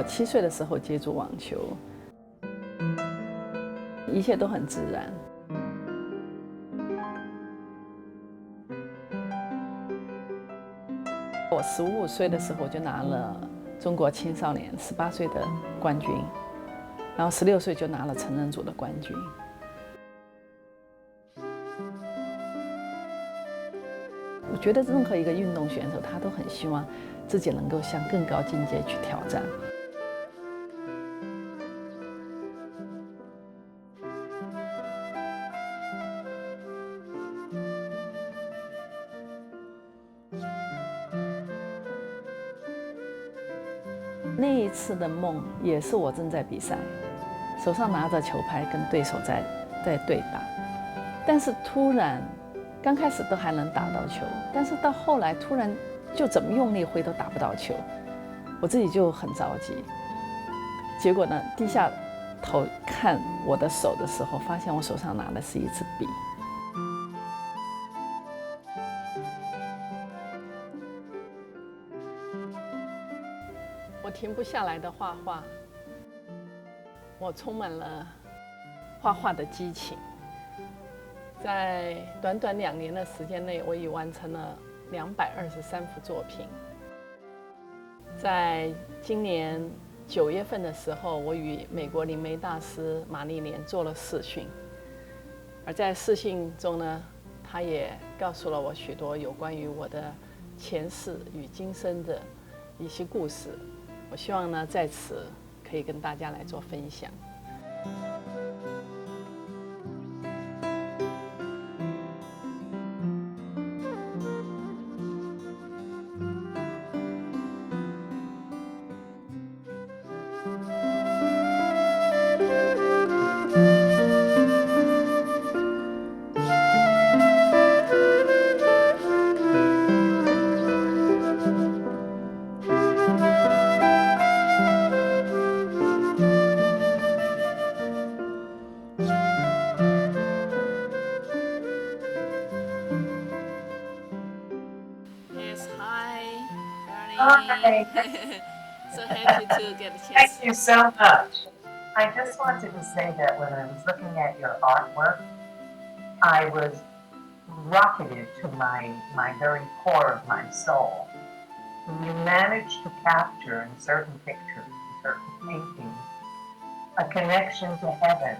7岁的时候接触网球，一切都很自然。我15岁的时候就拿了中国青少年18岁的冠军，然后16岁就拿了成人组的冠军。我觉得任何一个运动选手，他都很希望自己能够向更高境界去挑战。那一次的梦也是我正在比赛，手上拿着球拍跟对手在对打，但是突然刚开始都还能打到球，但是到后来突然就怎么用力挥都打不到球，我自己就很着急。结果呢，低下头看我的手的时候，发现我手上拿的是一支笔。我停不下来的画画，我充满了画画的激情。在短短2年的时间内，我已完成了223幅作品。在今年9月份的时候，我与美国灵媒大师玛丽莲做了视讯，而在视讯中呢，她也告诉了我许多有关于我的前世与今生的一些故事。我希望呢，在此可以跟大家来做分享。Hi. So happy to get a chance. Thank you so much. I just wanted to say that when I was looking at your artwork, I was rocketed to my very core of my soul. You managed to capture in certain pictures, in certain paintings, a connection to heaven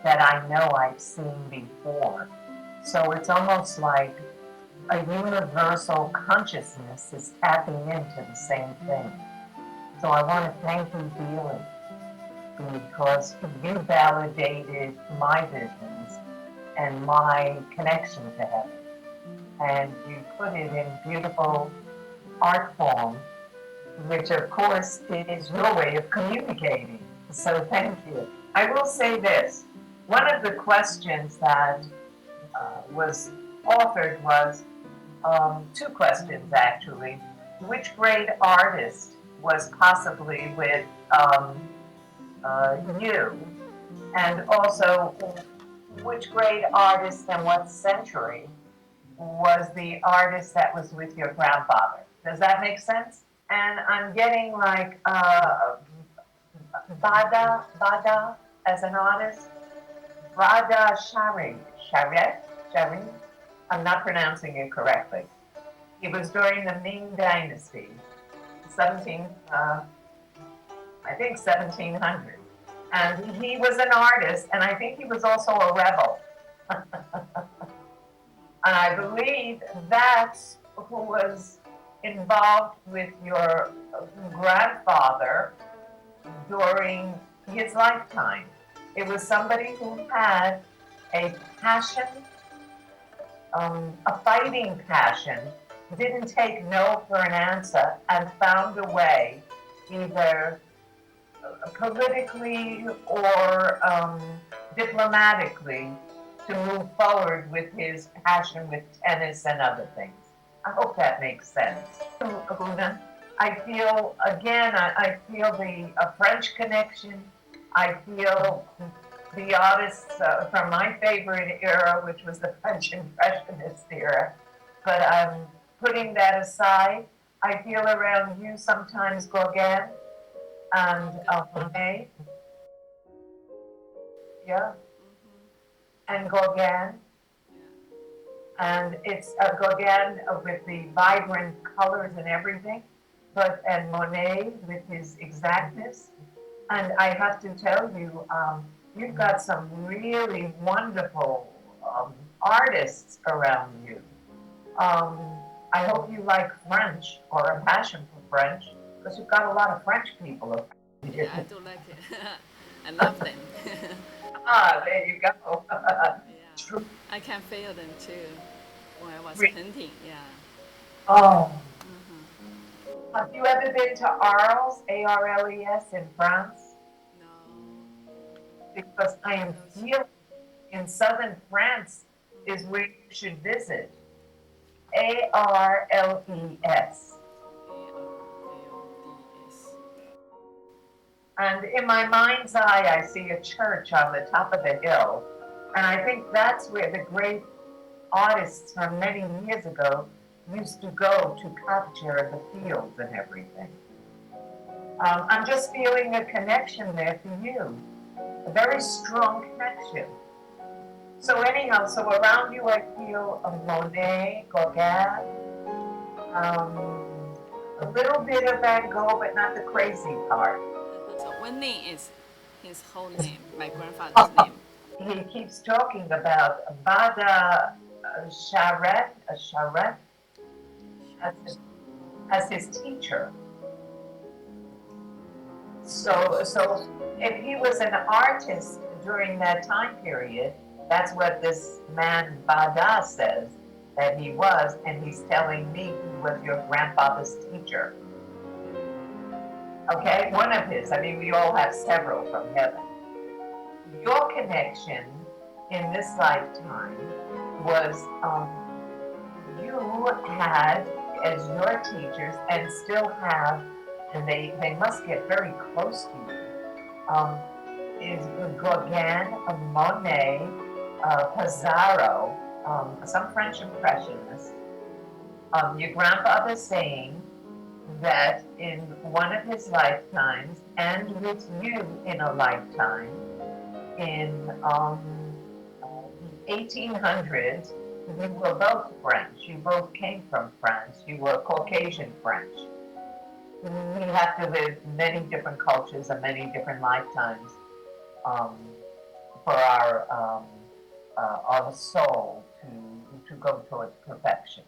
that I know I've seen before. So it's almost like a universal consciousness is tapping into the same thing. So I want to thank you dearly because you validated my visions and my connection to heaven. And you put it in beautiful art form, which of course is your way of communicating. So thank you. I will say this. One of the questions that was authored was 2 questions actually. Which great artist was possibly with you? And also, which great artist and what century was the artist that was with your grandfather? Does that make sense? And I'm getting like Bada as an artist. Rada Shari. I'm not pronouncing it correctly. It was during the Ming Dynasty, I think 1700. And he was an artist, and I think he was also a rebel. And I believe that's who was involved with your grandfather during his lifetime. It was somebody who had a passion, a fighting passion, didn't take no for an answer, and found a way, either politically or diplomatically, to move forward with his passion with tennis and other things. I hope that makes sense. Huna, I feel, again, I feel the French connection. I feel the artists from my favorite era, which was the French Impressionist era. But putting that aside, I feel around you sometimes Gauguin, and Monet, yeah, and Gauguin. And it's Gauguin with the vibrant colors and everything, and Monet with his exactness. And I have to tell you, you've got some really wonderful artists around you. I hope you like French or a passion for French, because you've got a lot of French people around you. Yeah, I do like it. I love them. There you go. Yeah. True. I can feel them too when I was Really? painting. Yeah. Oh. Have you ever been to Arles, Arles, in France? No. Because I am feeling in southern France is where you should visit. Arles. And in my mind's eye, I see a church on the top of the hill. And I think that's where the great artists from many years ago used to go to capture the fields and everything. I'm just feeling a connection there for you, a very strong connection. So anyhow, so around you I feel a Monet, Gauguin, a little bit of Van Gogh, but not the crazy part. So Winnie is his whole name, my grandfather's name. He keeps talking about Bada Charette as his teacher. So if he was an artist during that time period, that's what this man Bada says that he was, and he's telling me he was your grandfather's teacher. Okay, one of his. I mean, we all have several from heaven. Your connection in this lifetime was you had as your teachers, and still have, and they must get very close to you, is Gauguin, Monet, Pissarro, some French impressionists. Your grandfather saying that in one of his lifetimes, and with you in a lifetime, in the 1800s, you were both French. You both came from France. You were Caucasian French. We have to live many different cultures and many different lifetimes for our soul to go towards perfection.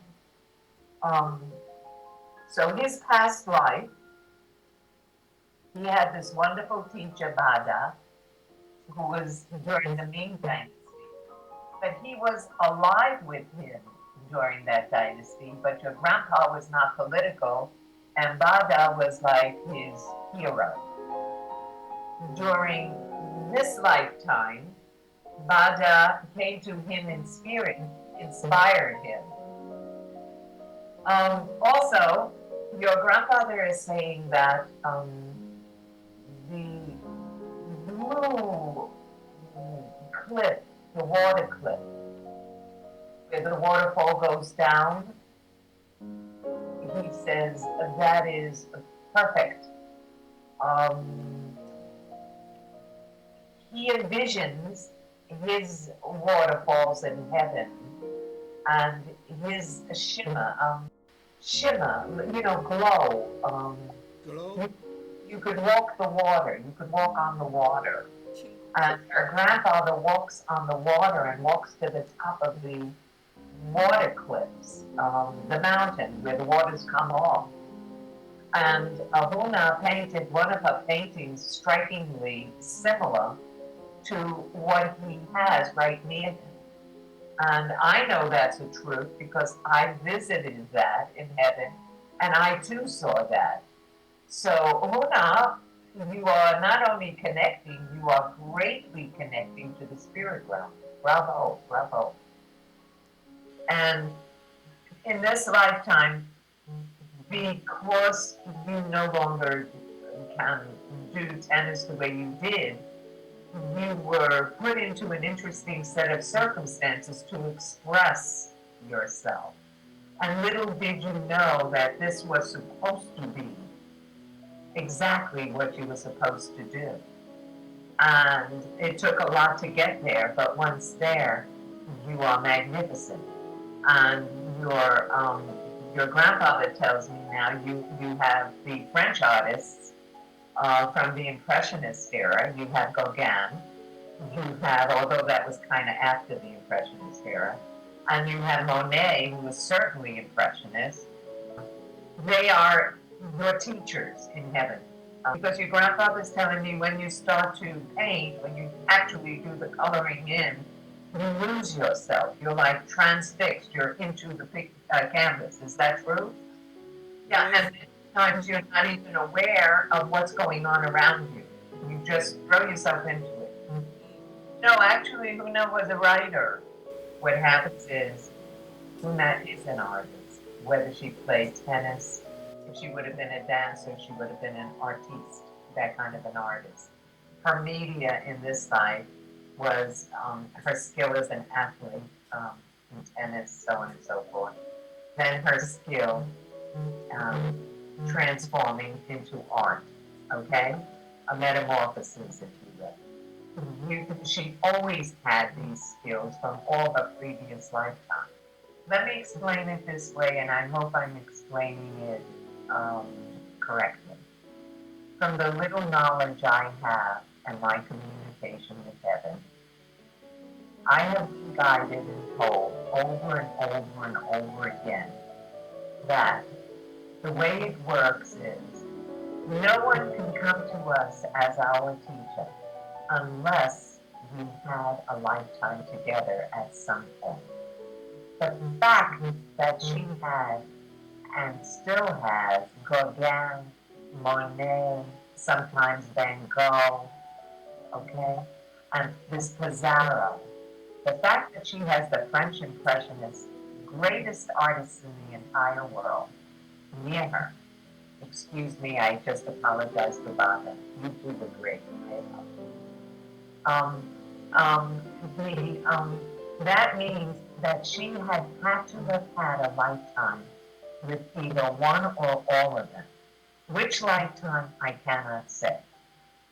So his past life, he had this wonderful teacher, Bada, who was during the Ming Dynasty. But he was alive with him during that dynasty, but your grandpa was not political, and Bada was like his hero. During this lifetime, Bada came to him in spirit, inspired him. Also, your grandfather is saying that the blue cliff, the water cliff, where the waterfall goes down, he says that is perfect. He envisions his waterfalls in heaven and his shimmer, glow. Glow? You could walk the water, you could walk on the water. And her grandfather walks on the water and walks to the top of the water cliffs, the mountain where the waters come off. And Huna painted one of her paintings strikingly similar to what he has right near him. And I know that's the truth because I visited that in heaven, and I too saw that. So Huna, you are not only connecting, you are greatly connecting to the spirit realm. Bravo, bravo. And in this lifetime, because you no longer can do tennis the way you did, you were put into an interesting set of circumstances to express yourself. And little did you know that this was supposed to be exactly what you were supposed to do. And it took a lot to get there, but once there, you are magnificent. And your grandfather tells me now you have the French artists from the Impressionist era. You have Gauguin. You have, although that was kind of after the Impressionist era, and you have Monet, who was certainly Impressionist. They are your teachers in heaven. Because your grandfather's telling me when you start to paint, when you actually do the coloring in, you lose yourself. You're like transfixed. You're into the canvas. Is that true? Yeah, and sometimes you're not even aware of what's going on around you. You just throw yourself into it. No, actually, Huna was a writer. What happens is, Huna is an artist. Whether she plays tennis, if she would have been a dancer, she would have been an artiste, that kind of an artist. Her media in this life was her skill as an athlete in tennis, so on and so forth. Then her skill transforming into art, okay? A metamorphosis, if you will. She always had these skills from all her previous lifetimes. Let me explain it this way, and I hope I'm explaining it correctly. From the little knowledge I have and my communication with heaven, I have been guided and told over and over and over again that the way it works is no one can come to us as our teacher unless we had a lifetime together at some point. The fact that she had and still has Gauguin, Monet, sometimes Van Gogh, okay, and this Pizarro. The fact that she has the French Impressionists, greatest artists in the entire world, near her. Excuse me, I just apologize to Baba. You two were great. That means that she had to have had a lifetime with either one or all of them. Which lifetime, I cannot say.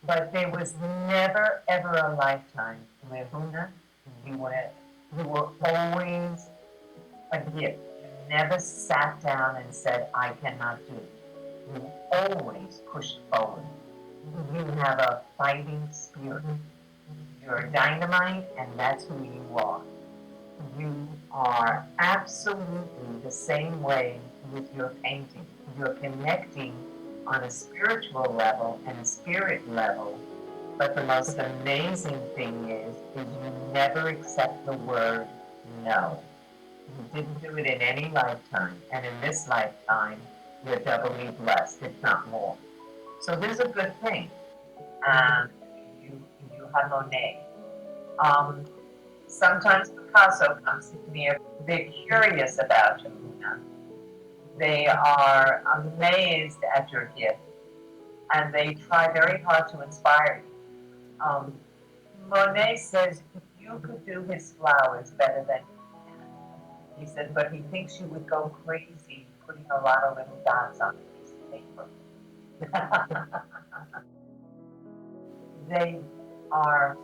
But there was never, ever a lifetime where Huna, you were always a gift. You never sat down and said, I cannot do it. You always pushed forward. You have a fighting spirit. You're dynamite, and that's who you are. You are absolutely the same way with your painting. You're connecting on a spiritual level and a spirit level. But the most amazing thing is you never accept the word no. You didn't do it in any lifetime. And in this lifetime, you're doubly blessed, if not more. So this is a good thing. You have Monet. Sometimes Picasso comes to me. They're curious about you. They are amazed at your gift, and they try very hard to inspire you. Monet says you could do his flowers better than he can. He said, but he thinks you would go crazy putting a lot of little dots on a piece of paper. They are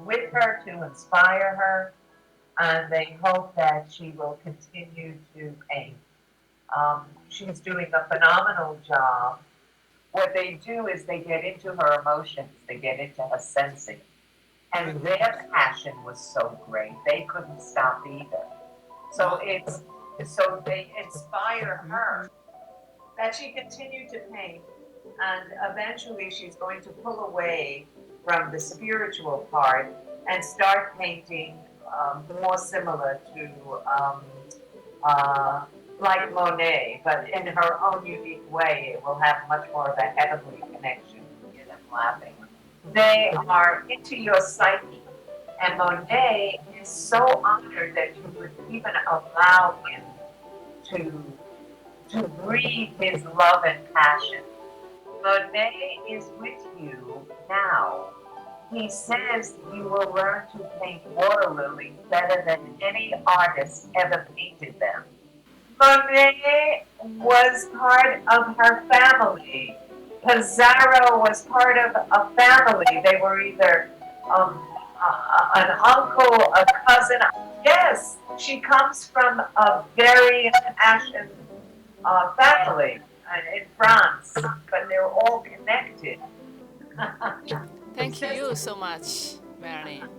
with her to inspire her, and they hope that she will continue to paint. She's doing a phenomenal job. What they do is they get into her emotions, they get into her sensing. And their passion was so great, they couldn't stop either. So they inspire her that she continued to paint, and eventually she's going to pull away from the spiritual part and start painting more similar to like Monet, but in her own unique way. It will have much more of a heavenly connection. Hear them laughing. They are into your psyche, and Monet is so honored that you would even allow him to breathe his love and passion. Monet is with you now. He says you will learn to paint water lilies better than any artist ever painted them. Monet was part of her family. Pizarro was part of a family. They were either an uncle, a cousin. Yes, she comes from a very impassioned family in France, but they're all connected. Thank you so much, Marilyn.